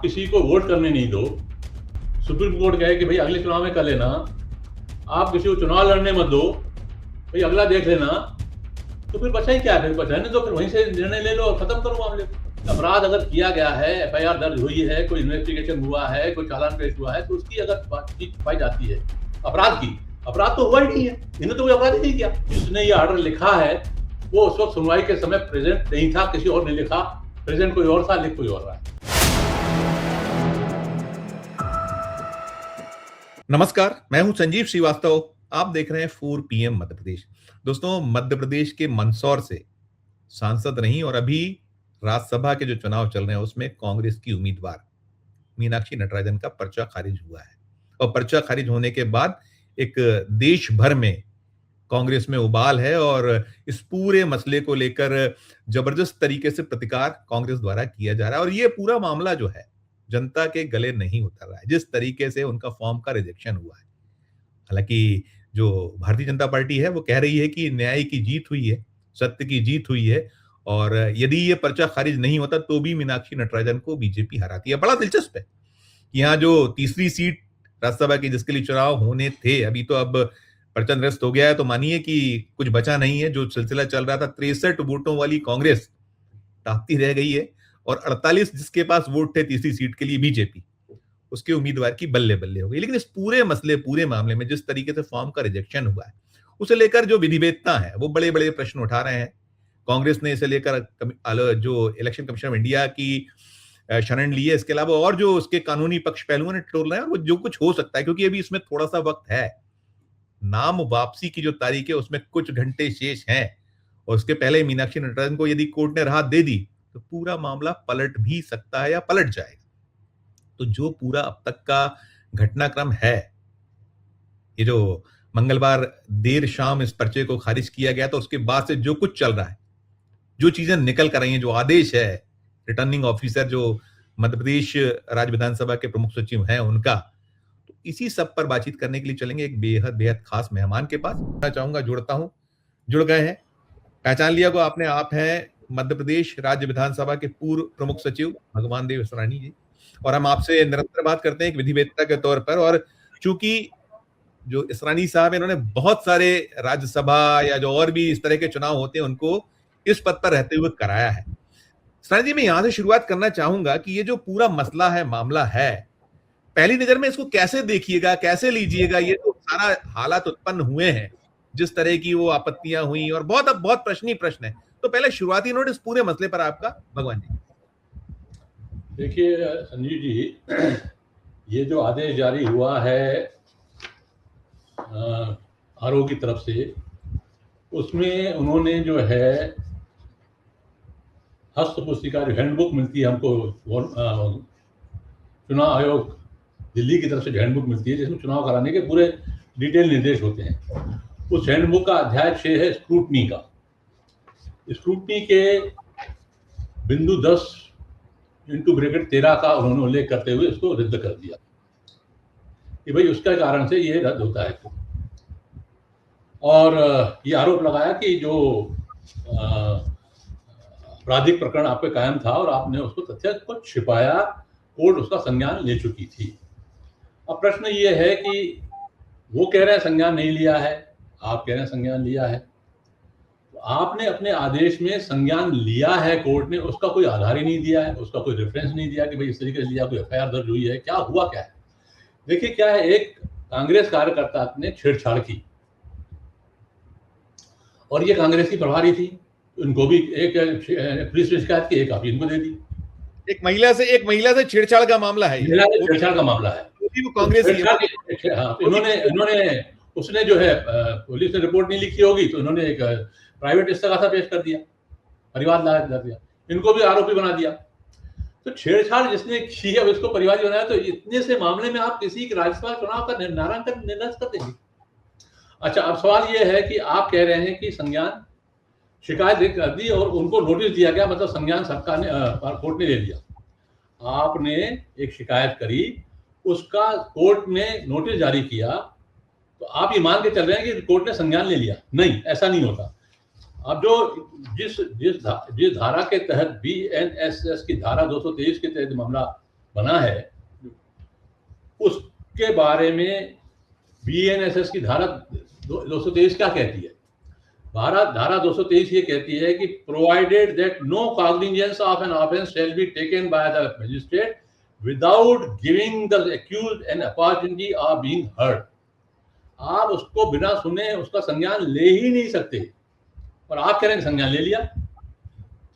किसी को वोट करने नहीं दो, सुप्रीम कोर्ट कहे कि भाई अगले चुनाव में कर लेना, आप किसी को चुनाव लड़ने मत दो, भाई अगला देख लेना, तो फिर बचा ही क्या है? फिर बचाने दो, फिर वहीं से निर्णय ले लो और खत्म करो मामले को। अपराध अगर किया गया है, एफआईआर दर्ज हुई है, कोई इन्वेस्टिगेशन हुआ है, कोई चालान पेश हुआ है, तो उसकी अगर बातचीत पाई जाती है अपराध की, अपराध तो हुआ ही नहीं है, इन्होंने तो कोई अपराध ही नहीं किया। जिसने ये ऑर्डर लिखा है वो उस वक्त सुनवाई के समय प्रेजेंट नहीं था, किसी और ने लिखा, प्रेजेंट कोई और था, लिख कोई और रहा है। नमस्कार, मैं हूं संजीव श्रीवास्तव। आप देख रहे हैं 4 PM मध्य प्रदेश। दोस्तों, मध्य प्रदेश के मंदसौर से सांसद रही और अभी राज्यसभा के जो चुनाव चल रहे हैं उसमें कांग्रेस की उम्मीदवार मीनाक्षी नटराजन का पर्चा खारिज हुआ है। और पर्चा खारिज होने के बाद एक देश भर में कांग्रेस में उबाल है और इस पूरे मसले को लेकर जबरदस्त तरीके से प्रतिकार कांग्रेस द्वारा किया जा रहा है। और ये पूरा मामला जो है जनता के गले नहीं उतर रहा है, जिस तरीके से उनका फॉर्म का रिजेक्शन हुआ है। हालांकि जो भारतीय जनता पार्टी है वो कह रही है कि न्याय की जीत हुई है, सत्य की जीत हुई है, और यदि ये पर्चा खारिज नहीं होता तो भी मीनाक्षी नटराजन को बीजेपी हराती है। बड़ा दिलचस्प है कि यहाँ जो तीसरी सीट राज्यसभा की जिसके लिए चुनाव होने थे, अभी तो अब पर्चा निरस्त हो गया है, तो मानिए कि कुछ बचा नहीं है। जो सिलसिला चल रहा था, 63 वोटों वाली कांग्रेस टापती रह गई है और 48 जिसके पास वोट थे तीसरी सीट के लिए बीजेपी, उसके उम्मीदवार की बल्ले बल्ले हो गई। लेकिन इस पूरे मसले, पूरे मामले में जिस तरीके से फॉर्म का रिजेक्शन हुआ है उसे लेकर जो विधिवेत्ता है वो बड़े बड़े प्रश्न उठा रहे हैं। कांग्रेस ने इसे लेकर जो इलेक्शन कमीशन ऑफ इंडिया की शरण ली है, इसके अलावा और जो उसके कानूनी पक्ष पहलुओं ने टोल रहे हैं, वो जो कुछ हो सकता है, क्योंकि अभी इसमें थोड़ा सा वक्त है। नाम वापसी की जो तारीख है उसमें कुछ घंटे शेष हैं और उसके पहले मीनाक्षी नटराजन को यदि कोर्ट ने राहत दे दी तो पूरा मामला पलट भी सकता है या पलट जाएगा। तो जो पूरा अब तक का घटनाक्रम है, ये जो मंगलवार देर शाम इस पर्चे को खारिज किया गया, तो उसके बाद से जो कुछ चल रहा है, जो चीजें निकल कर रही हैं, जो आदेश है रिटर्निंग ऑफिसर जो मध्य प्रदेश राज्य विधानसभा के प्रमुख सचिव हैं उनका, तो इसी सब पर बातचीत करने के लिए चलेंगे एक बेहद बेहद खास मेहमान के पास। मैं चाहूंगा जुड़ गए हैं, पहचान लिया को आपने, आप हैं मध्य प्रदेश राज्य विधानसभा के पूर्व प्रमुख सचिव भगवान देव इसरानी जी, और हम आपसे निरंतर बात करते हैं एक विधिवेत्ता के तौर पर। और चूंकि जो इसरानी साहब, इन्होंने बहुत सारे राज्यसभा या जो और भी इस तरह के चुनाव होते हैं उनको इस पद पर रहते हुए कराया है। इसरानी जी, मैं यहां से शुरुआत करना चाहूंगा कि ये जो पूरा मसला है, मामला है, पहली नजर में इसको कैसे देखिएगा, कैसे लीजिएगा? ये तो सारा हालात उत्पन्न हुए हैं, जिस तरह की वो आपत्तियां हुई, और बहुत प्रश्न ही प्रश्न है। तो पहले शुरुआती नोट इस पूरे मसले पर आपका, भगवान जी। देखिए संजीव जी, ये जो आदेश जारी हुआ है आरओ की तरफ से, उसमें उन्होंने जो है हस्त पुस्तिका, जो हैंडबुक मिलती है हमको, चुनाव आयोग दिल्ली की तरफ से हैंडबुक मिलती है जिसमें चुनाव कराने के पूरे डिटेल निर्देश होते हैं। उस हैंडबुक का अध्याय 6 है स्क्रूटनी का। स्क्रूटनी के बिंदु 10/13 का उन्होंने उल्लेख करते हुए इसको रद्द कर दिया कि भाई उसके कारण से ये रद्द होता है। और ये आरोप लगाया कि जो आपराधिक प्रकरण आप पे कायम था और आपने उसको तथ्य को छिपाया, कोर्ट उसका संज्ञान ले चुकी थी। अब प्रश्न ये है कि वो कह रहे हैं संज्ञान नहीं लिया है, आप कह रहे हैं संज्ञान लिया है। तो आपने अपने आदेश में संज्ञान लिया है, कोर्ट ने उसका कोई आधार ही नहीं दिया है, उसका कोई रेफरेंस नहीं दिया कि भाई इस तरीके से लिया, कोई एफआईआर दर्ज हुई है, क्या हुआ क्या है। देखिए क्या है, एक कांग्रेस कार्यकर्ता ने छेड़छाड़ की और ये कांग्रेस की प्रभारी थी, उनको भी एक पुलिस ने शिकायत की, एक आप इनको दे दी। एक महिला से छेड़छाड़ का मामला है, महिला से छेड़छाड़ का मामला है, वो कांग्रेस इन्होंने उसने जो है, पुलिस ने रिपोर्ट नहीं लिखी होगी तो इन्होंने एक प्राइवेट इस्तगासा पेश कर दिया, परिवाद ला दिया, इनको भी आरोपी बना दिया। तो छेड़छाड़ जिसने की है उसको परिवादी बनाया, तो इतने से मामले में आप किसी राज्यसभा चुनाव का नामांकन निरस्त कर देंगे। अच्छा, अब सवाल ये है कि आप कह रहे हैं कि संज्ञान, शिकायत कर दी और उनको नोटिस दिया गया, मतलब संज्ञान सरकार ने, कोर्ट ने ले लिया। आपने एक शिकायत करी, उसका कोर्ट ने नोटिस जारी किया, तो आप ये मान के चल रहे हैं कि कोर्ट ने संज्ञान ले लिया? नहीं, ऐसा नहीं होता। अब जो जिस धारा के तहत, बीएनएसएस की धारा 223 के तहत मामला बना है उसके बारे में बीएनएसएस की धारा 223 क्या कहती है? धारा 223 ये कहती है कि provided that no cognizance of an offence shall be taken by the magistrate without giving the accused an opportunity of being heard. आप उसको बिना सुने उसका संज्ञान ले ही नहीं सकते, और आप कह रहे हैं संज्ञान ले लिया।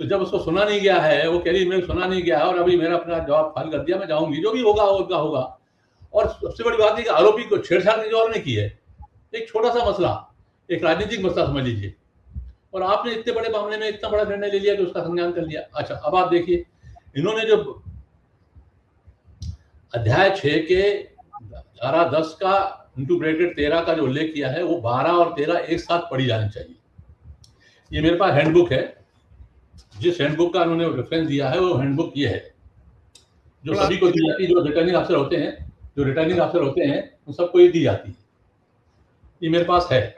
तो जब उसको सुना नहीं गया है, वो कह रही मेरे सुना नहीं गया है और अभी मेरा अपना जवाब फाइल कर दिया, मैं जाऊंगी, जो भी होगा होगा होगा। और सबसे बड़ी बात है कि आरोपी को छेड़छाड़ की और नहीं की है, एक छोटा सा मसला, एक राजनीतिक मसला समझ लीजिए, और आपने इतने बड़े मामले में इतना बड़ा निर्णय ले लिया कि उसका संज्ञान कर लिया। अच्छा, अब आप देखिए, इन्होंने जो अध्याय 6 के धारा 10 का इंटू 13 का जो उल्लेख किया है, वो 12 और 13 एक साथ पढ़ी जानी चाहिए। ये मेरे पास हैंडबुक है, जिस हैंडबुक का उन्होंने रेफरेंस दिया है वो हैंडबुक ये है, जो सभी को दी जाती है, जो रिटर्निंग ऑफिसर होते हैं उन सबको ये दी जाती है। ये मेरे पास है।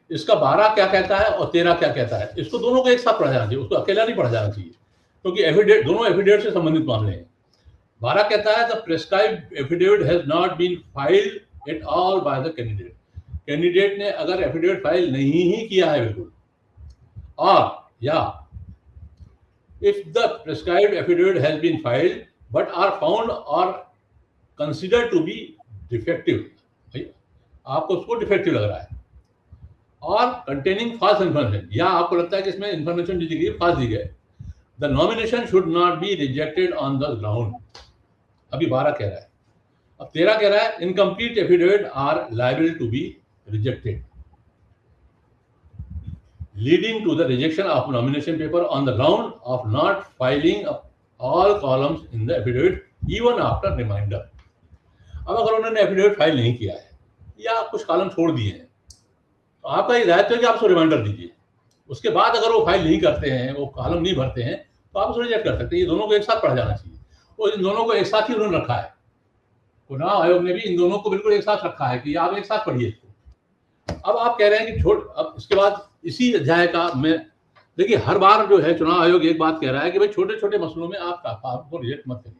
इसका 12 क्या कहता है और 13 क्या कहता है, इसको दोनों को एक साथ पढ़ा जाना चाहिए, उसको अकेला नहीं पढ़ा जाना चाहिए, क्योंकि एफिडेविट, दोनों एफिडेविट से संबंधित मामले हैं। 12 कहता है the prescribed affidavit has not been filed at all by the candidate. Candidate ने अगर एफिडेविट फाइल नहीं ही किया है बिल्कुल, और या if the prescribed affidavit has been filed but are found or considered to be defective, आपको उसको डिफेक्टिव लग रहा है, और containing false information, या आपको लगता है कि इसमें इंफॉर्मेशन दी गई फाल्स दी गई, the nomination should not be rejected on the ground। अभी 12 कह रहा है। अब 13 कह रहा है incomplete affidavit are liable to be rejected, leading to the rejection of nomination paper on the ground of not filing all columns in the affidavit even after reminder। अब अगर उन्होंने एफिडेविट फाइल नहीं किया है या कुछ कॉलम छोड़ दिए हैं, तो आपका ये दायित्व है कि आप उसको रिमाइंडर दीजिए। उसके बाद अगर वो फाइल नहीं करते हैं, वो कॉलम नहीं भरते हैं, तो आप उसको रिजेक्ट कर सकते हैं। ये दोनों को एक साथ पढ़ा जाना चाहिए, और इन दोनों को एक साथ ही उन्होंने रखा है। चुनाव आयोग ने भी इन दोनों को बिल्कुल एक साथ रखा है कि आप एक साथ पढ़िए इसको। अब आप कह रहे हैं कि अब इसके बाद इसी अध्याय का मैं देखिए, हर बार जो है चुनाव आयोग एक बात कह रहा है कि भाई छोटे छोटे मसलों में आपको रिजेक्ट मत करिए।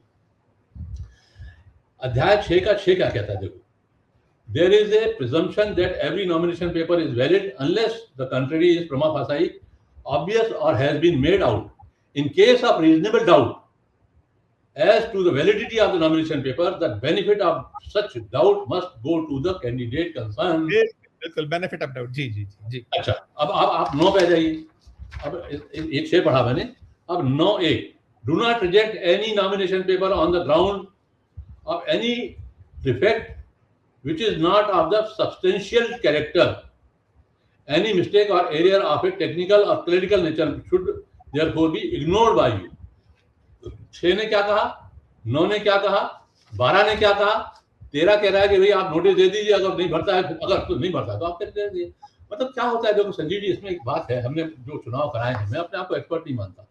अध्याय 6 का 6 क्या कहता है, देखो, there is a presumption that every nomination paper is valid unless the contrary is prima facie obvious और has been made out. In case of reasonable doubt as to the validity of the nomination paper, the benefit of such doubt must go to the candidate concerned। बिल्कुल, benefit of doubt. जी जी जी जी। अच्छा, अब आप 9 पे आ जाइए। अब एक 6 पढ़ा मैंने, अब 9A, do not reject any nomination paper on the ground of any defect which is not of the substantial character, any mistake or error of a technical or clerical nature should therefore be ignored by you। 6 ने क्या कहा, 9 ने क्या कहा, 12 ने क्या कहा, 13 कह रहा है कि भाई आप नोटिस दे दीजिए, अगर नहीं भरता है, अगर तो नहीं भरता तो आप दे दीजिए। मतलब क्या होता है, देखो संजीव जी, इसमें एक बात है, हमने जो चुनाव कराए हैं, मैं अपने आप को एक्सपर्ट नहीं मानता,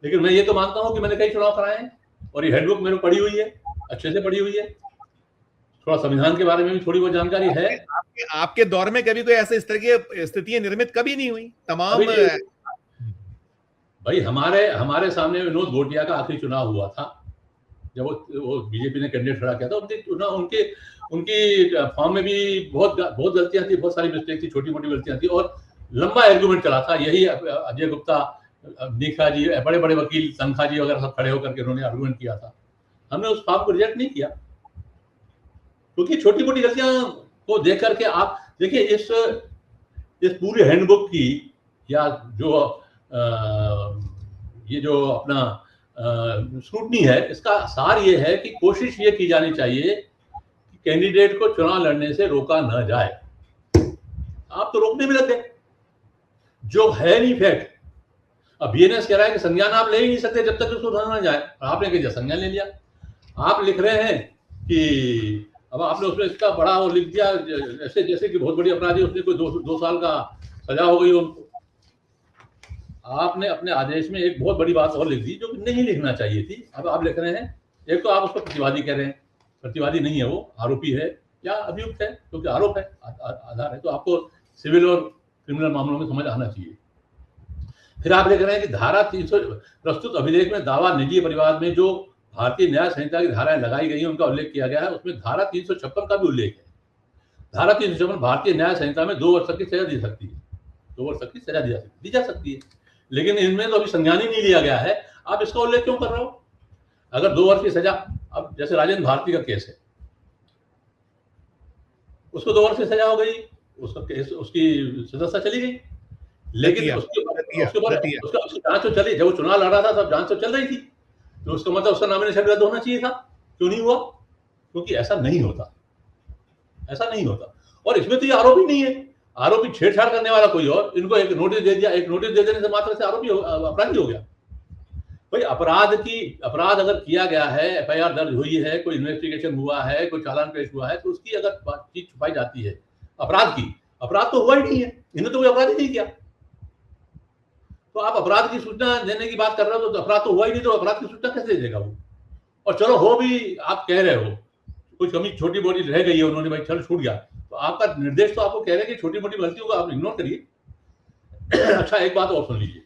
लेकिन मैं ये तो मानता हूँ कि मैंने कई चुनाव कराए हैं, और ये हैंडबुक मेरे पढ़ी हुई है, अच्छे से पढ़ी हुई है, थोड़ा संविधान के बारे में भी थोड़ी बहुत जानकारी है। आपके दौर में कभी कोई ऐसे इस तरह की स्थितियां निर्मित कभी नहीं हुई? तमाम भाई हमारे सामने विनोद घोटिया का आखिरी चुनाव हुआ था, जब वो बीजेपी ने कैंडिडेट खड़ा किया था। उनकी फॉर्म में भी बहुत गलतियां थी, बहुत सारी मिस्टेक थी, छोटी मोटी गलतियां थी, और लंबा आर्गुमेंट चला था। यही अजय गुप्ता, निखा जी, बड़े बड़े वकील, तनखा जी वगैरह सब खड़े होकर के उन्होंने आर्गुमेंट किया था। हमने उस फॉर्म को रिजेक्ट नहीं किया, क्योंकि छोटी मोटी गलतियां को देख करके आप देखिए, इस पूरी हैंडबुक की, या जो ये जो अपना स्क्रूटनी है, इसका सार ये है कि कोशिश ये की जानी चाहिए कि कैंडिडेट को चुनाव लड़ने से रोका न जाए। आप तो रोकने में लगे, जो है नहीं फैक्ट। अब बीएनएस कह रहा है कि संज्ञान आप ले ही नहीं सकते जब तक उसको सुना न जाए, आपने क्या संज्ञान ले लिया। आप लिख रहे हैं कि अब आपने उसमें इसका बड़ा वो लिख दिया, ऐसे जैसे कि बहुत बड़ी अपराधी, उसने कोई 2 साल का सजा हो गई उनको। आपने अपने आदेश में एक बहुत बड़ी बात और लिख दी जो नहीं लिखना चाहिए थी। अब आप लिख रहे हैं, एक तो आप उसको प्रतिवादी कह रहे हैं, प्रतिवादी नहीं है, वो आरोपी है या अभियुक्त है, क्योंकि आरोप है, आधार है, तो आपको सिविल और क्रिमिनल मामलों में समझ आना चाहिए। फिर आप लिख रहे हैं कि धारा 300 प्रस्तुत अभिलेख में दावा निजी परिवाद में जो भारतीय न्याय संहिता की धाराएं लगाई गई हैं, उनका उल्लेख किया गया है, उसमें धारा 356 का भी उल्लेख है। धारा 356 भारतीय न्याय संहिता में 2 वर्ष तक की सजा दी सकती है, 2 वर्ष तक की सजा दी जा सकती है, लेकिन इनमें तो अभी संज्ञान ही नहीं लिया गया है। आप इसका उल्लेख क्यों कर रहे हो? अगर 2 वर्ष की सजा, अब जैसे राजेंद्र भारती का केस है, उसको 2 वर्ष की सजा हो गई, उसका केस, उसकी सदस्यता चली गई, लेकिन उसके ऊपर उसकी जांच तो चली। जब वो चुनाव लड़ रहा था तब जांच तो चल रही थी, तो उसका मतलब उसका नॉमिनेशन रद्द होना चाहिए था। क्यों नहीं हुआ? क्योंकि ऐसा नहीं होता, ऐसा नहीं होता। और इसमें तो ये आरोपी नहीं है, आरोपी छेड़छाड़ करने वाला कोई और, इनको एक नोटिस दे दिया, एक नोटिस दे देने से मात्र से आरोपी अपराधी हो गया। भाई अपराध अगर किया गया है, एफआईआर दर्ज हुई है, कोई इन्वेस्टिगेशन हुआ है, कोई चालान पेश हुआ है, तो उसकी अगर चीज छुपाई जाती है अपराध तो हुआ ही नहीं है, इन्होंने तो कोई अपराध ही नहीं किया। तो आप अपराध की सूचना देने की बात कर रहे हो, तो अपराध तो हुआ ही नहीं, तो अपराध की सूचना कैसे दे देगा वो? और चलो हो भी, आप कह रहे हो कुछ कमी छोटी मोटी रह गई है, उन्होंने भाई चल छूट गया, तो आपका निर्देश तो आपको कह रहे हैं कि छोटी मोटी गलतियों को आप इग्नोर करिए। अच्छा, एक बात और सुन लीजिए,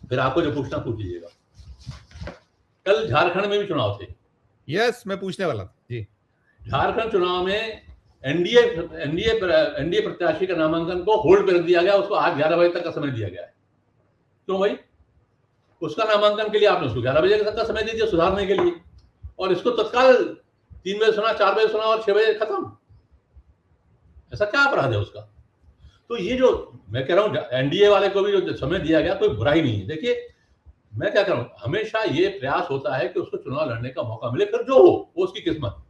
फिर आपको जो पूछना पूछ लीजिएगा। कल झारखंड में भी चुनाव थे। यस, मैं पूछने वाला था जी। झारखंड चुनाव में एनडीए प्रत्याशी का नामांकन को होल्ड पर रख दिया गया, उसको आज 11 बजे तक का समय दिया गया है। क्यों भाई? उसका नामांकन के लिए आपने उसको 11 बजे तक का समय दे दिया सुधारने के लिए, और इसको तत्काल 3 बजे सुना, 4 बजे सुना और 6 बजे खत्म। ऐसा क्या अपराध है उसका? तो ये जो मैं कह रहा हूं, एनडीए वाले को भी जो समय दिया गया, कोई बुराई नहीं है। देखिए, मैं क्या कह रहा हूं, हमेशा ये प्रयास होता है कि उसको चुनाव लड़ने का मौका मिले, फिर जो हो वो उसकी किस्मत,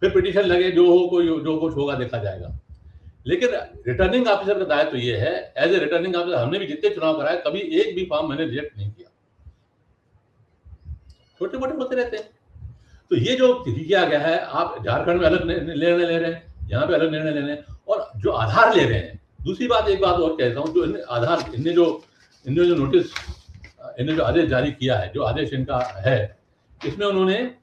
फिर पिटीशन लगे, जो हो, कोई जो कुछ होगा देखा जाएगा। लेकिन रिटर्निंग ऑफिसर का दायित्व तो ये है, एज ए रिटर्निंग ऑफिसर हमने भी जितने चुनाव कराए, कभी एक भी फॉर्म मैंने रिजेक्ट नहीं किया। छोटे मोटे होते रहते हैं। तो ये जो किया गया है, आप झारखंड में अलग निर्णय ले रहे हैं, यहाँ पे अलग निर्णय ले रहे हैं, और जो आधार ले रहे हैं। दूसरी बात, एक बात और कहता हूँ, जो आधार, इनने जो नोटिस, इन्हें जो आदेश जारी किया है, जो आदेश इनका है, इसमें उन्होंने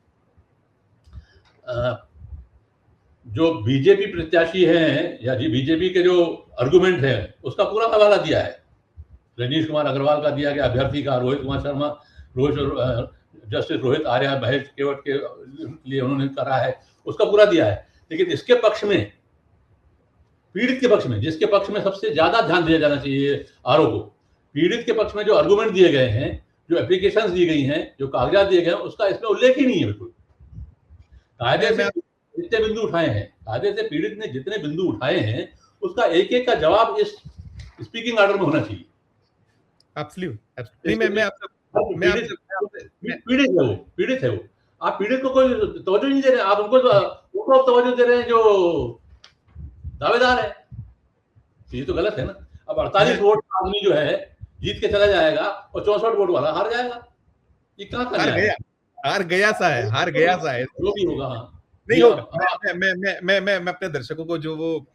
जो बीजेपी प्रत्याशी हैं या बीजेपी के जो आर्गुमेंट हैं, उसका पूरा हवाला दिया है। रजनीश कुमार अग्रवाल का दिया गया, अभ्यर्थी का, रोहित कुमार शर्मा, जस्टिस रोहित आर्या महेश केवट के लिए उन्होंने करा है, उसका पूरा दिया है। लेकिन इसके पक्ष में, पीड़ित के पक्ष में, जिसके पक्ष में सबसे ज्यादा ध्यान दिया जाना चाहिए आरोप को, पीड़ित के पक्ष में जो आर्गुमेंट दिए गए हैं, जो एप्लीकेशंस दी गई हैं, जो कागजात दिए गए हैं, उसका इसमें उल्लेख ही नहीं है बिल्कुल। कायदे से जितने बिंदु उठाए हैं, कायदे से पीड़ित ने जितने बिंदु उठाए हैं, उसका एक एक का जवाब इस स्पीकिंग ऑर्डर में होना चाहिए। पीड़ित है वो। आप पीड़ित को कोई तवज्जो नहीं दे रहे, आप उनको तवज्जो दे रहे हैं जो दावेदार है। ये तो गलत है ना। अब 48 वोट आदमी जो है जीत के चला जाएगा और 64 वोट वाला हार जाएगा। ये कहाँ का न्याय है? हार गया सा है जो भी होगा। नहीं होगा। मैं अपने दर्शकों को, जो वो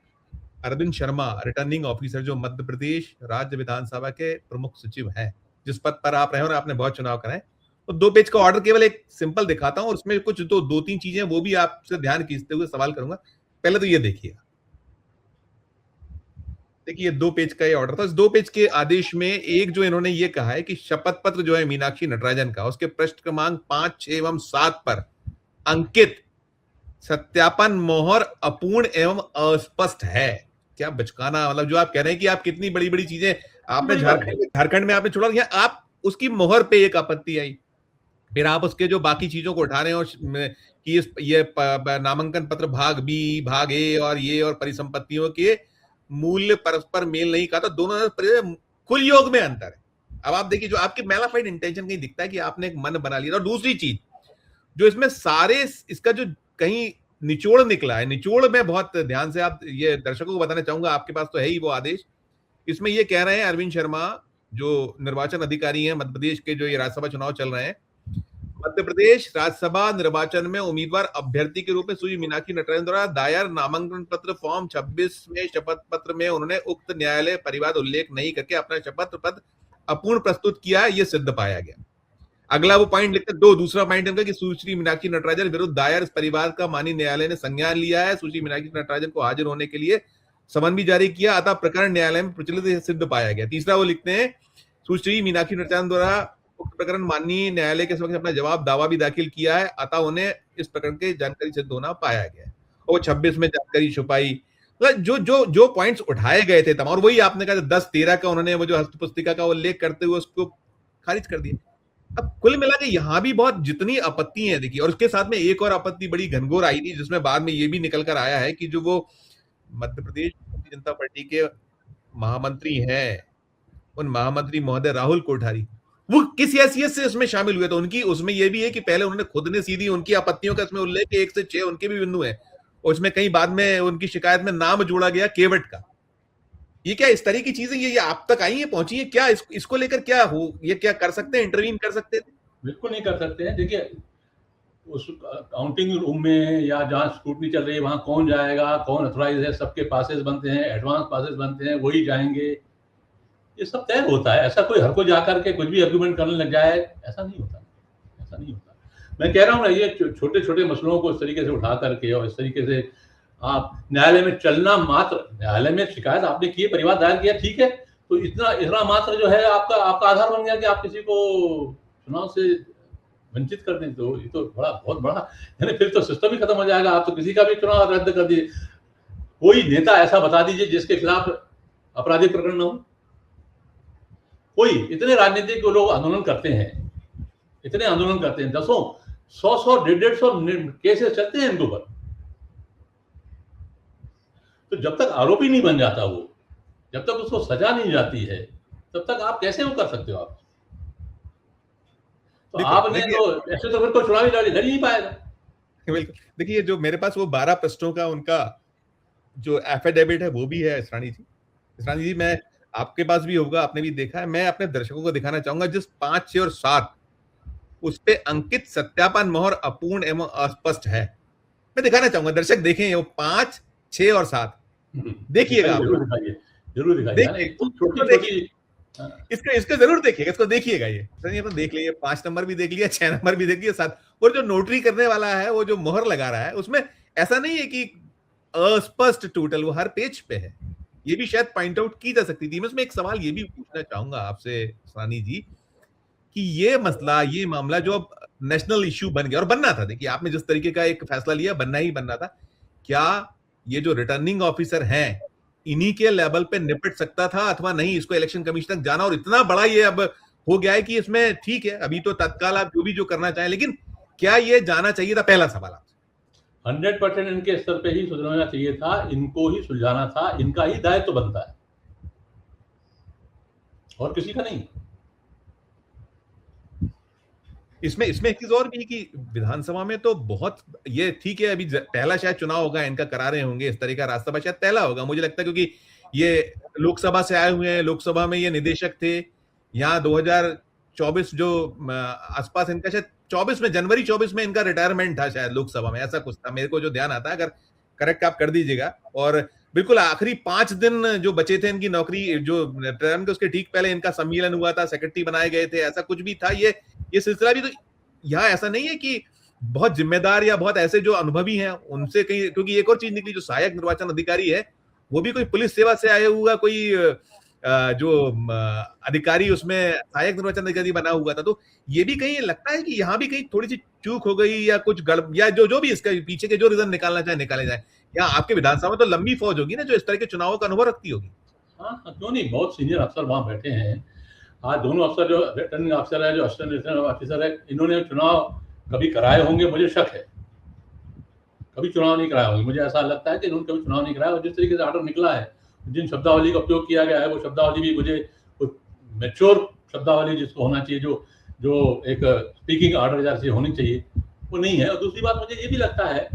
अरविंद शर्मा, रिटर्निंग ऑफिसर, जो मध्य प्रदेश राज्य विधानसभा के प्रमुख सचिव हैं, जिस पद पर आप रहे हो और आपने बहुत चुनाव कराए, तो 2 पेज का ऑर्डर केवल एक सिंपल दिखाता हूं, और उसमें कुछ 2-3 चीजें वो भी आपसे ध्यान खींचते हुए सवाल करूंगा। पहले तो ये देखिएगा, 2 पेज का ये ऑर्डर था। इस 2 पेज के आदेश में एक जो इन्होंने ये कहा है कि शपथ पत्र जो है मीनाक्षी नटराजन का, उसके पृष्ठ क्रमांक 5, 6 एवं 7 पर अंकित सत्यापन मोहर अपूर्ण एवं अस्पष्ट है। क्या बचकाना, मतलब जो आप कह रहे हैं कि आप कितनी बड़ी बड़ी चीजें आपने झारखंड में आपने छोड़ा, आप उसकी मोहर पे एक आपत्ति आई, फिर आप उसके जो बाकी चीजों को उठा रहे हो कि ये नामांकन पत्र भाग बी, भाग ए और परिसंपत्तियों के मूल्य परस्पर मेल नहीं खाता, दोनों कुल योग में अंतर है। अब आप देखिए, जो आपके मैलाफाइड इंटेंशन कहीं दिखता है कि आपने एक मन बना लिया। और दूसरी चीज जो इसमें सारे इसका जो कहीं निचोड़ निकला है, निचोड़ में बहुत ध्यान से आप ये दर्शकों को बताना चाहूंगा, आपके पास तो है ही वो आदेश। इसमें ये कह रहे हैं अरविंद शर्मा, जो निर्वाचन अधिकारी हैं मध्य प्रदेश के, जो ये राज्यसभा चुनाव चल रहे हैं, मध्य प्रदेश राज्यसभा निर्वाचन में उम्मीदवार अभ्यर्थी के रूप में सुश्री मीनाक्षी नटराजन द्वारा दायर नामांकन पत्र फॉर्म 26 में शपथ पत्र में उन्होंने उक्त न्यायालय परिवाद उल्लेख नहीं करके अपना शपथ पत्र अपूर्ण प्रस्तुत किया, यह सिद्ध पाया गया। अगला वो पॉइंट लिखते हैं, दूसरा पॉइंट इनका कि सुश्री मीनाक्षी नटराजन विरुद्ध दायर इस परिवाद का माननीय न्यायालय ने संज्ञान लिया है, सुश्री मीनाक्षी नटराजन को हाजिर होने के लिए समन भी जारी किया, अतः प्रकरण न्यायालय में प्रचलित सिद्ध पाया गया। तीसरा वो लिखते हैं, सुश्री मीनाक्षी नटराजन द्वारा उक्त प्रकरण माननीय न्यायालय के समक्ष अपना जवाब दावा भी दाखिल किया है, अतः उन्हें इस प्रकरण की जानकारी सिद्ध होना पाया गया है। और 26 में जानकारी छुपाई, मतलब जो जो जो पॉइंट्स उठाए गए थे तमाम, और वही आपने कहा 10-13 का उन्होंने वो जो हस्त पुस्तिका का उल्लेख करते हुए उसको खारिज कर दिया। अब कुल मिला के यहां भी बहुत जितनी आपत्ति है देखिए, और उसके साथ में एक और आपत्ति बड़ी घनघोर आई थी, जिसमें बाद में ये भी निकल कर आया है कि जो वो मध्य प्रदेश भारतीय जनता पार्टी के महामंत्री हैं, उन महामंत्री महोदय राहुल कोठारी, वो किस हैसियत से इसमें शामिल हुए, तो उनकी उसमें यह भी है कि पहले उन्होंने खुद ने सीधी उनकी आपत्तियों का इसमें उल्लेख 1 से 6 उनके भी बिंदु हैं, और उसमें कहीं बाद में उनकी शिकायत में नाम जोड़ा गया केवट का। ये क्या इस तरह की चीजें ये आप तक आई है, पहुंची है क्या? इसको लेकर क्या हो, ये क्या कर सकते हैं, इंटरवीन कर सकते थे? बिल्कुल नहीं कर सकते हैं। देखिए, उस काउंटिंग रूम में या जहाँ स्क्रूटनी चल रही है वहाँ कौन जाएगा, कौन अथोराइज है, सबके पासेस बनते हैं, एडवांस पासेस बनते हैं, वही जाएंगे, ये सब तय होता है। ऐसा कोई हर कोई जाकर के कुछ भी आर्गुमेंट करने लग जाए, ऐसा नहीं होता, ऐसा नहीं होता। मैं कह रहा हूँ ना, ये छोटे छोटे मसलों को इस तरीके से उठा करके और इस तरीके से आप न्यायालय में चलना मात्र, न्यायालय में शिकायत आपने की, परिवार दायर किया, ठीक है, तो इतना इतना मात्र जो है आपका आधार बन गया कि आप किसी को चुनाव से वंचित कर दें, तो ये तो बहुत बड़ा, यानी फिर तो सिस्टम ही खत्म हो जाएगा। आप तो किसी का भी चुनाव रद्द कर दिए। कोई नेता ऐसा बता दीजिए जिसके खिलाफ आपराधिक प्रकरण न हो। कोई, इतने राजनीतिक लोग आंदोलन करते हैं, इतने आंदोलन करते हैं, 100 150 केसेस चलते हैं इनके ऊपर। तो जब तक आरोपी नहीं बन जाता वो, जब तक उसको सजा नहीं जाती है, तब तक आप कैसे वो कर सकते हो आप? तो आपने तो ऐसे तो फिर कोई चुनावी लड़ ही नहीं पाएगा। बिल्कुल। देखिए, जो मेरे पास वो 12 पृष्ठों का उनका जो एफिडेविट है वो भी है इसरानी जी। इसरानी जी, मैं आपके पास भी होगा, आपने भी देखा है, मैं अपने दर्शकों को दिखाना चाहूंगा जिस 5, 6 और 7 उस पे अंकित सत्यापन मोहर अपूर्ण एवं अस्पष्ट है, मैं दिखाना चाहूंगा, दर्शक देखें वो 5, 6 और 7 देखिएगा आप, जरूर दिखाइए। इसको इसको जरूर देखिएगा, इसको देखिएगा। ये सर तो देख लीजिए, 5 नंबर भी देख लिया, 6 नंबर भी देख लिया, 7, और जो नोटरी करने वाला है, वो जो मोहर लगा रहा है, उसमें ऐसा नहीं है कि अस्पष्ट टोटल, वो हर पेज पे है। ये भी शायद पॉइंट आउट की जा सकती थी। मैं इसमें एक सवाल ये भी पूछना चाहूंगा आपसे सानी जी, कि ये मसला, ये मामला जो अब नेशनल इश्यू बन गया और बनना था, देखिए आपने जिस तरीके का एक फैसला लिया, बनना ही बनना था, क्या ये जो रिटर्निंग ऑफिसर हैं इन्हीं के लेवल पे निपट सकता था अथवा नहीं? इसको इलेक्शन कमीशन तक जाना, और इतना बड़ा ये अब हो गया है कि इसमें ठीक है, अभी तो तत्काल आप जो करना चाहें, लेकिन क्या ये जाना चाहिए था? पहला सवाल आपसे। 100% इनके स्तर पे ही सुलझाना चाहिए था, इनको ही सुलझाना था, इनका ही दायित्व तो बनता है, और किसी का नहीं। इसमें इसमें एक चीज और भी कि विधानसभा में तो बहुत, ये ठीक है, अभी पहला शायद चुनाव होगा इनका, करा रहे होंगे इस तरह का, राज्यसभा शायद पहला होगा मुझे लगता है, क्योंकि ये लोकसभा से आए हुए हैं, लोकसभा में ये निदेशक थे, यहाँ 2024 जो आसपास इनका शायद 24 में, जनवरी 24 में इनका रिटायरमेंट था शायद लोकसभा में, ऐसा कुछ था मेरे को जो ध्यान आता है, अगर करेक्ट आप कर दीजिएगा। और बिल्कुल आखिरी 5 दिन जो बचे थे इनकी नौकरी, जो टर्म के उसके ठीक पहले इनका सम्मेलन हुआ था, सेक्रेटरी बनाए गए थे, ऐसा कुछ भी था। ये सिलसिला भी तो यहाँ ऐसा नहीं है कि बहुत जिम्मेदार या बहुत ऐसे जो अनुभवी हैं उनसे कहीं, क्योंकि एक और चीज निकली, जो सहायक निर्वाचन अधिकारी है वो भी कोई पुलिस सेवा से आया हुआ कोई जो अधिकारी उसमें सहायक निर्वाचन अधिकारी बना हुआ था, तो ये भी कहीं लगता है कि यहाँ भी कहीं थोड़ी सी चूक हो गई या कुछ या जो भी इसके पीछे के जो रीजन निकालना चाहे निकाले जाए। यहाँ आपके विधानसभा में तो लंबी फौज होगी ना जो इस तरह के चुनावों का अनुभव रखती होगी। हाँ, क्यों नहीं, बहुत सीनियर अफसर वहां बैठे हैं। आज दोनों अफसर, जो रिटर्निंग अफसर है, जो असिस्टेंट रिटर्निंग ऑफिसर है, इन्होंने चुनाव कभी कराए होंगे, मुझे शक है, कभी चुनाव नहीं कराए होंगे। मुझे ऐसा लगता है कि इन्होंने कभी चुनाव नहीं कराया, और जिस तरीके से ऑर्डर निकला है, जिन शब्दावली का उपयोग किया गया है, वो शब्दावली भी मुझे मैच्योर शब्दावली जिसको होना चाहिए, जो एक स्पीकिंग ऑर्डर जैसी होनी चाहिए, वो नहीं है। और दूसरी बात, मुझे ये भी लगता है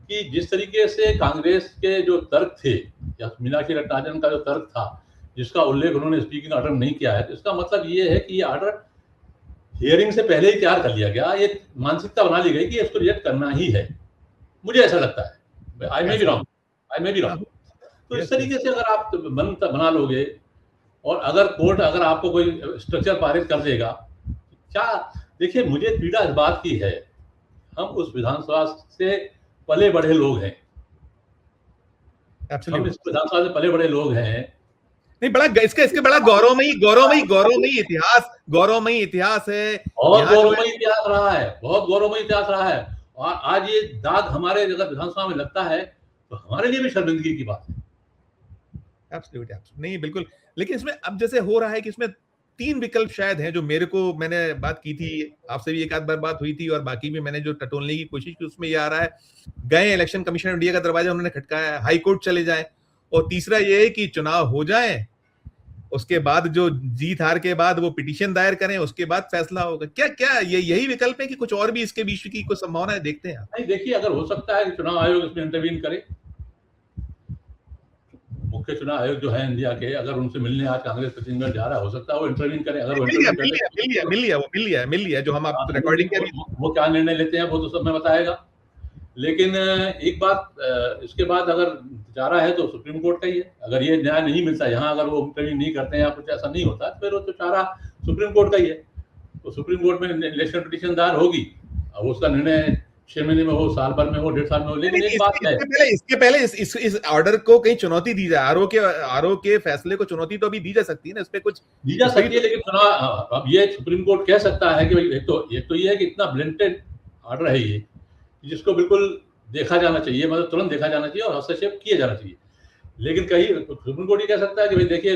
कि जिस तरीके से कांग्रेस के जो तर्क थे, या मीनाक्षी नटराजन का जो तर्क था, जिसका उल्लेख उन्होंने स्पीकिंग ऑर्डर नहीं किया है, तो इसका मतलब ये है कि ये ऑर्डर हियरिंग से पहले ही तैयार कर लिया गया, ये मानसिकता बना ली गई कि इसको रिजेक्ट करना ही है। मुझे ऐसा लगता है, आई मे बी रॉन्ग। तो इस तरीके से अगर आप बना लोगे, और अगर कोर्ट अगर आपको कोई स्ट्रक्चर पारित कर देगा, क्या, देखिए मुझे पीड़ा इस बात की है, हम उस विधानसभा से पले बढ़े लोग हैं, हम इस विधानसभा से पले बड़े लोग हैं, नहीं, बड़ा इसके इसके बड़ा गौरवमयी इतिहास है बहुत यहाँ जो है। गौरवमयी इतिहास रहा है, बहुत गौरवमयी इतिहास रहा है। और आज ये दाग हमारे अगर विधानसभा में लगता है तो हमारे लिए भी शर्मिंदगी की बात है। नहीं बिल्कुल। लेकिन इसमें अब जैसे हो रहा है कि इसमें 3 विकल्प शायद हैं जो मैंने बात की थी, आपसे भी एक आध बार बात हुई थी और बाकी भी मैंने जो टटोलने की कोशिश की उसमें ये आ रहा है, गए इलेक्शन कमीशन ऑफ इंडिया का दरवाजा उन्होंने खटकाया, हाई कोर्ट चले जाए, और तीसरा ये है कि चुनाव हो जाए, उसके बाद जो जीत हार के बाद वो पिटीशन दायर करें, उसके बाद फैसला होगा। क्या क्या ये यही विकल्प है कि कुछ और भी इसके बीच की कुछ संभावना है, देखते हैं आप? नहीं, देखिए, अगर हो सकता है कि चुनाव आयोग इसमें इंटरवीन करे, मुख्य चुनाव आयोग जो है इंडिया के, अगर उनसे मिलने आज कांग्रेस प्रतिनिधिमंडल जा रहा है, हो सकता है वो इंटरवीन करे। अगर वो इंटरवीन मिल लिया जो हम आप रिकॉर्डिंग के वो क्या निर्णय लेते हैं वो तो सब में बताएगा। लेकिन एक बात, इसके बाद अगर जा रहा है तो सुप्रीम कोर्ट का ही है। अगर ये न्याय नहीं मिलता यहाँ, अगर वो इंटरव्यू नहीं करते हैं या कुछ ऐसा नहीं होता, फिर वो तो चारा सुप्रीम कोर्ट का ही है। तो सुप्रीम कोर्ट में इलेक्शन पिटीशन दायर होगी, अब उसका निर्णय 6 महीने में हो, साल भर में हो, 1.5 साल में हो। लेकिन एक बात है, इसके पहले इस ऑर्डर को कहीं चुनौती दी जाए, आरओ के फैसले को चुनौती तो अभी दी जा सकती है ना, इस पे कुछ दी जा सकती है। लेकिन चुनाव, अब ये सुप्रीम कोर्ट कह सकता है कि भाई एक तो ये है कि इतना ब्लेंटेड ऑर्डर है ये, जिसको बिल्कुल देखा जाना चाहिए, मतलब तुरंत देखा जाना चाहिए और हस्तक्षेप किया जाना चाहिए। लेकिन कहीं सुप्रीम कोर्ट ये कह सकता है कि भाई देखिए,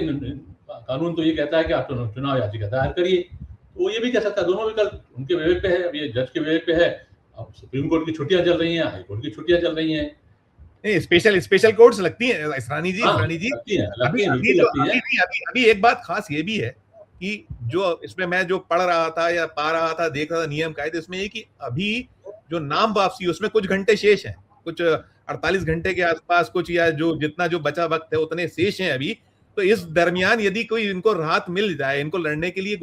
कानून तो ये कहता है कि आप चुनाव याचिका दायर करिए, तो वो ये भी कह सकता है। दोनों विकल्प उनके विवेक पे है, अब ये जज के विवेक पे है। अब सुप्रीम कोर्ट की छुट्टियां चल रही हैं, हाई कोर्ट की छुट्टियां चल रही हैं। स्पेशल कोर्ट्स लगती हैं इसरानी जी। अभी एक बात खास ये भी है कि जो इसमें मैं जो पढ़ रहा था या पा रहा था, देख रहा था नियम कायदे, इसमें ये कि अभी जो नाम वापसी उसमें कुछ घंटे शेष हैं, कुछ 48 घंटे के आसपास कुछ, या जो जितना जो बचा वक्त है उतने शेष हैं अभी। तो इस दरमियान यदि कोई इनको राहत मिल जाए, इनको लड़ने के लिए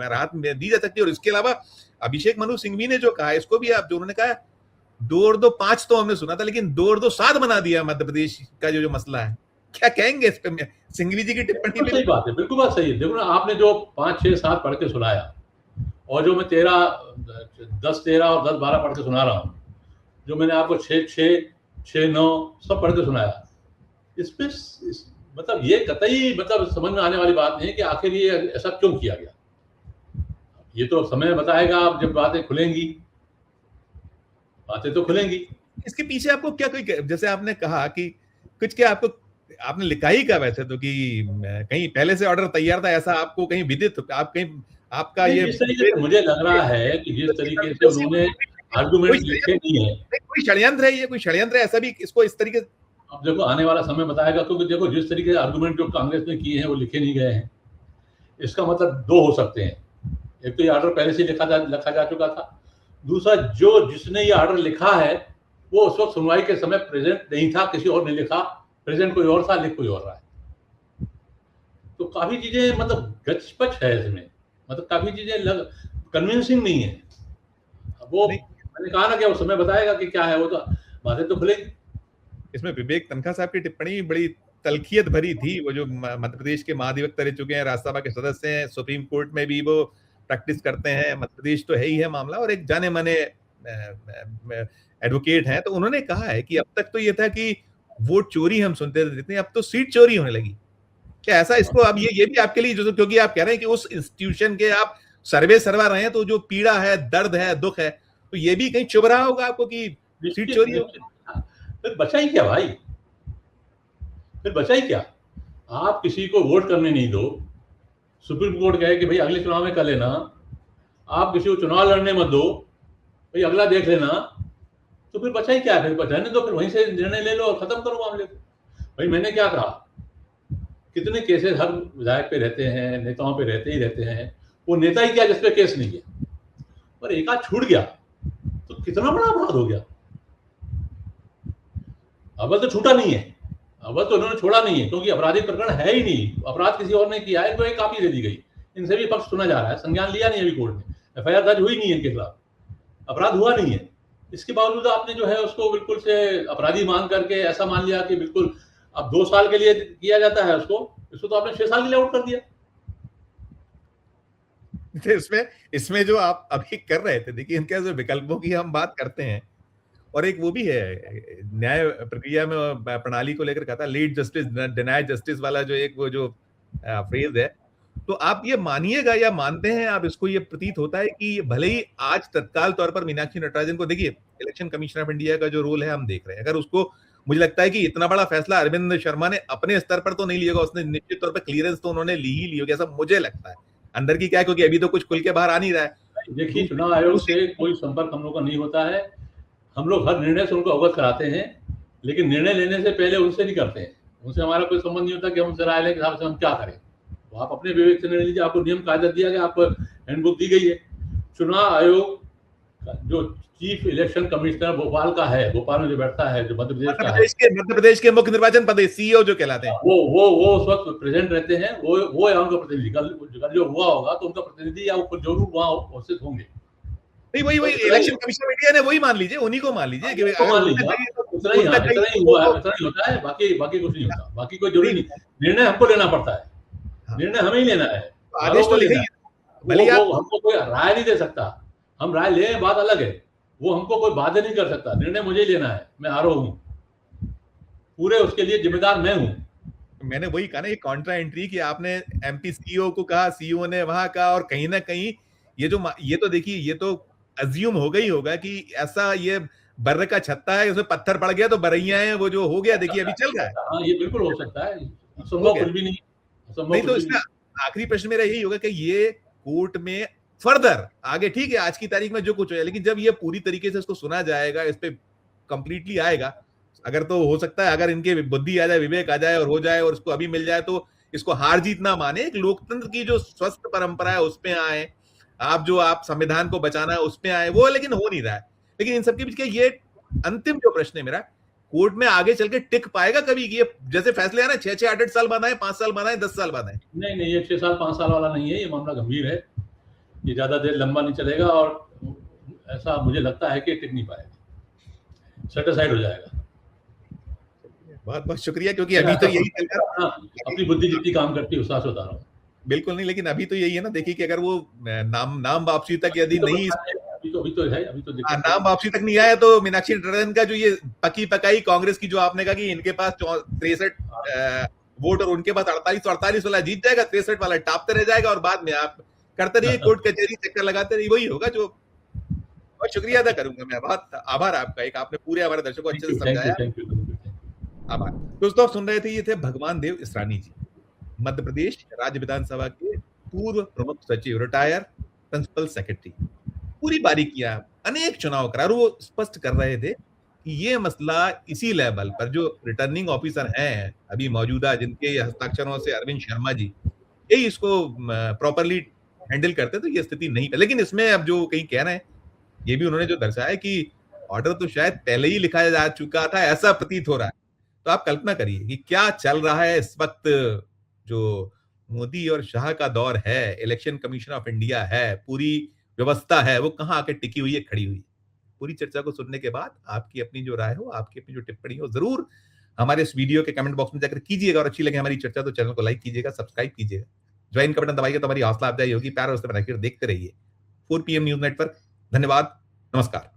राहत दी जा सकती है। और इसके अलावा अभिषेक मनु सिंघवी ने जो कहा, इसको भी आप, जो उन्होंने कहा 2 और 2 5 तो हमने सुना था, लेकिन 2 और 2 7 बना दिया मध्य प्रदेश का जो मसला है। क्या कहेंगे इस पे? सिंघवी जी की टिप्पणी सही बात है, बिल्कुल बात सही है। देखो ना, आपने जो 5 6 7 पढ़ के सुनाया, और जो मैं 10 13 और 10 12 पढ़ के सुना रहा हूँ, जो मैंने आपको 6 6 6 9 सब पढ़ के सुनाया, इसमें मतलब ये कतई मतलब समझ में आने वाली बात नहीं है कि आखिर ये ऐसा क्यों किया गया। ये तो समय बताएगा, आप जब बातें खुलेंगी, बातें तो खुलेंगी। इसके पीछे आपको क्या कोई, जैसे आपने कहा कि कुछ, क्या आपको, आपने लिखा ही क्या वैसे तो, कि कहीं पहले से ऑर्डर तैयार था, ऐसा आपको कहीं विदित, आप कहीं आपका ये जिस तरीके से मुझे लग रहा है कि जिस तरीके से उन्होंने आर्गुमेंट लिखे नहीं है, कोई षड्यंत्र है, ये कोई षड्यंत्र है, ऐसा भी इसको इस तरीके से। अब देखो आने वाला समय बताएगा, क्योंकि देखो जिस तरीके से आर्गुमेंट जो कांग्रेस ने किए हैं वो लिखे नहीं गए हैं। इसका मतलब 2 हो सकते हैं, एक तो ये ऑर्डर पहले से लिखा जा चुका था, दूसरा जिसने ये ऑर्डर लिखा है वो उस वक्त सुनवाई के समय प्रेजेंट नहीं था, किसी और ने लिखा, प्रेजेंट कोई और था, लिख कोई और रहा है। तो काफी चीजें मतलब गचपच है इसमें, मतलब काफी चीजें कन्विंसिंग नहीं है। वो मैंने कहा ना कि वो समय बताएगा कि क्या है, वो तो बातें तो खुलेगी। इसमें विवेक तनखा साहब की टिप्पणी बड़ी तलखियत भरी थी। वो जो मध्य प्रदेश के महाधिवक्ता रह चुके हैं, राज्यसभा के सदस्य हैं, सुप्रीम कोर्ट में भी वो प्रैक्टिस करते हैं, मध्य प्रदेश तो है ही है मामला, और एक जाने माने एडवोकेट हैं। तो उन्होंने कहा है कि अब तक तो ये था कि वोट चोरी हम सुनते थे, अब तो सीट चोरी होने लगी। क्या ऐसा इसको, अब ये भी आपके लिए, जो क्योंकि आप कह रहे हैं कि उस इंस्टीट्यूशन के आप सर्वा रहे हैं, तो जो पीड़ा है, दर्द है, दुख है, तो ये भी कहीं चुभ रहा होगा आपको कि सीट चोरी होगी। फिर बचा ही क्या भाई, फिर बचा ही क्या? आप किसी को वोट करने नहीं दो, सुप्रीम कोर्ट कहे कि भाई अगले चुनाव में कर लेना, आप किसी को चुनाव लड़ने मत दो, भाई अगला देख लेना, तो फिर बचा ही क्या? फिर बचाने दो, फिर वहीं से निर्णय ले लो और खत्म करो मामले को। भाई मैंने क्या कहा, कितने केसेस हर विधायक पे रहते हैं, नेताओं पे रहते ही रहते हैं, वो नेता ही क्या जिसपे केस नहीं है, और एक आध छूट गया तो कितना बड़ा अपराध हो गया। अव्वल तो छूटा नहीं है, अव्वल तो उन्होंने छोड़ा नहीं है, क्योंकि अपराधिक प्रकरण है ही नहीं, अपराध किसी और ने किया है, इनको एक कॉपी दे दी गई, इनसे भी पक्ष सुना जा रहा है, संज्ञान लिया नहीं अभी कोर्ट में, एफआईआर दर्ज हुई नहीं है इनके खिलाफ, अपराध हुआ नहीं है। इसके बावजूद आपने जो है उसको बिल्कुल से अपराधी मान करके ऐसा मान लिया कि बिल्कुल अब 2 साल के लिए किया जाता है उसको तो आपने 6 साल के लिए आउट कर दिया। इसमें जो आप अभी कर रहे थे, देखिए इनके जो विकल्पों की हम बात करते हैं, और एक वो भी है न्याय प्रक्रिया में प्रणाली को लेकर कहा था, लेट जस्टिस डिनाई जस्टिस वाला जो एक वो जो फ्रेज है, तो आप ये मानिएगा या मानते हैं आप इसको, ये प्रतीत होता है कि भले ही आज तत्काल तौर पर मीनाक्षी नटराजन को, देखिए इलेक्शन कमीशन ऑफ इंडिया का जो रोल है हम देख रहे हैं, अगर उसको, मुझे लगता है कि इतना बड़ा फैसला अरविंद शर्मा ने अपने स्तर पर तो नहीं लिया, उसने निश्चित तौर पर क्लियरेंस तो उन्होंने ली ही ली होगी, ऐसा मुझे लगता है। अंदर की क्या है, क्योंकि अभी तो कुछ खुल के बाहर आ नहीं रहा है। देखिए, चुनाव आयोग से कोई संपर्क हम लोग का नहीं होता है। हम लोग हर निर्णय से उनको अवगत कराते हैं, लेकिन निर्णय लेने से पहले उनसे नहीं करते हैं। उनसे हमारा कोई संबंध नहीं होता कि हम उनसे राय लें कि साहब से हम क्या करें। तो आप अपने विवेक से निर्णय लीजिए। आपको नियम कायदा दिया गया, आपको हैंडबुक दी गई है। चुनाव आयोग जो चीफ इलेक्शन कमिश्नर भोपाल का है, भोपाल में जो बैठता है, जो मध्य प्रदेश के मुख्य निर्वाचन पद सीईओ जो कहलाते हैं, वो उस वक्त प्रेजेंट रहते हैं। वो या उनका प्रतिनिधि, कल जो हुआ होगा तो उनका प्रतिनिधि या वो जरूर वहाँ उपस्थित होंगे। नहीं, वही इलेक्शन कमीशन ऑफ इंडिया ने वही मान लीजिए, उन्हीं को मान लीजिए कि इतना ही होता है, बाकी कुछ नहीं होता। बाकी कोई जरूरी नहीं, निर्णय हमको लेना पड़ता है। निर्णय हमें ही लेना है, आदेश तो लिखा है। हमको कोई राय नहीं दे सकता। हम राय ले, बात अलग है। वो हमको कोई बाध्य नहीं कर सकता। निर्णय मुझे ही लेना है। मैं आरोह हूँ, पूरे उसके लिए जिम्मेदार मैं हूँ। मैंने वही कहा ना, ये कॉन्ट्रा एंट्री कि आपने एमपी सीईओ को कहा, सीईओ ने वहां कहा, और कहीं ना कहीं ये तो देखिए, ये तो अज्यूम हो गई होगा कि ऐसा ये बर्र का छत्ता है, उसमें पत्थर पड़ गया तो बरैया है, वो जो हो गया देखिए अभी चल रहा है। हाँ, ये बिल्कुल हो सकता है, असंभव कुछ भी नहीं। नहीं तो इसका आखिरी प्रश्न मेरा यही होगा कि ये कोर्ट में फर्दर आगे, ठीक है आज की तारीख में जो कुछ है, लेकिन जब ये पूरी तरीके से इसको सुना जाएगा, इस पे कंप्लीटली आएगा, अगर तो हो सकता है अगर इनके बुद्धि आ जाए, विवेक आ जाए और हो जाए और इसको अभी मिल जाए, तो इसको हार जीत ना माने, एक लोकतंत्र की जो स्वस्थ परंपरा है उस पे आए, आप संविधान को बचाना है उस पे आए, वो लेकिन हो नहीं रहा है। लेकिन इन सबके बीच ये अंतिम जो प्रश्न है मेरा, कोर्ट में आगे चल के टिक पाएगा कभी? ये जैसे फैसले है ना, 6-6, 8-8 साल बाद आए, 5 साल बाद आए, 10 साल बाद आए। नहीं, ये 6 साल 5 साल वाला नहीं है। ये मामला गंभीर है, ये ज्यादा देर लंबा नहीं चलेगा, और ऐसा मुझे लगता है कि टिक नहीं पाएगा, सेटिस्फाइड हो जाएगा। बहुत बहुत शुक्रिया, क्योंकि अभी तो यही चल रहा है, अपनी बुद्धि जितनी काम करती है उस बता रहा हूँ। बिल्कुल नहीं, लेकिन अभी तो यही है ना, देखिए कि अगर वो नाम वापसी तक यदि नहीं, अभी तो नाम वापसी तक नहीं आया, तो मीनाक्षी नटराजन का जो ये पकी पकाई कांग्रेस की, जो आपने कहा कि इनके पास 63 वोट और उनके पास 48 वाला जीत जाएगा, 63 वाला टापते रह जाएगा, और बाद में आप करते रहिए कोर्ट कचहरी चक्कर लगाते रहिए, वही होगा। जो बहुत शुक्रिया अदा करूंगा मैं, बहुत आभार आपका, एक आपने पूरे हमारे दर्शकों को अच्छे से समझाया, आभार। दोस्तों आप सुन रहे थे, ये थे भगवान देव इसरानी जी, मध्य प्रदेश राज्य विधानसभा के पूर्व प्रमुख सचिव, रिटायर प्रिंसिपल सेक्रेटरी। पूरी बारीकियां, अनेक चुनाव करा, वो स्पष्ट कर रहे थे कि ये मसला इसी लेवल पर जो रिटर्निंग ऑफिसर हैं अभी मौजूदा, जिनके हस्ताक्षरों से अरविंद शर्मा जी यही इसको प्रॉपरली हैंडल करते, तो ये स्थिति नहीं है। लेकिन इसमें अब जो कहीं कह रहे हैं, ये भी उन्होंने जो दर्शाया कि ऑर्डर तो शायद पहले ही लिखा जा चुका था, ऐसा प्रतीत हो रहा है। तो आप कल्पना करिए कि क्या चल रहा है इस वक्त, जो मोदी और शाह का दौर है, इलेक्शन कमीशन ऑफ इंडिया है, पूरी व्यवस्था है, वो कहां आके टिकी हुई है, खड़ी हुई है। पूरी चर्चा को सुनने के बाद आपकी अपनी जो राय हो, आपकी अपनी जो टिप्पणी हो, जरूर हमारे इस वीडियो के कमेंट बॉक्स में जाकर कीजिएगा, और अच्छी लगे हमारी चर्चा तो चैनल को लाइक कीजिएगा, सब्सक्राइब कीजिएगा, ज्वाइन का बटन दबाइएगा तो हमारी हौसला अफजाई होगी। प्यार और बनाकर देखते रहिए 4 PM न्यूज नेटवर्क। धन्यवाद, नमस्कार।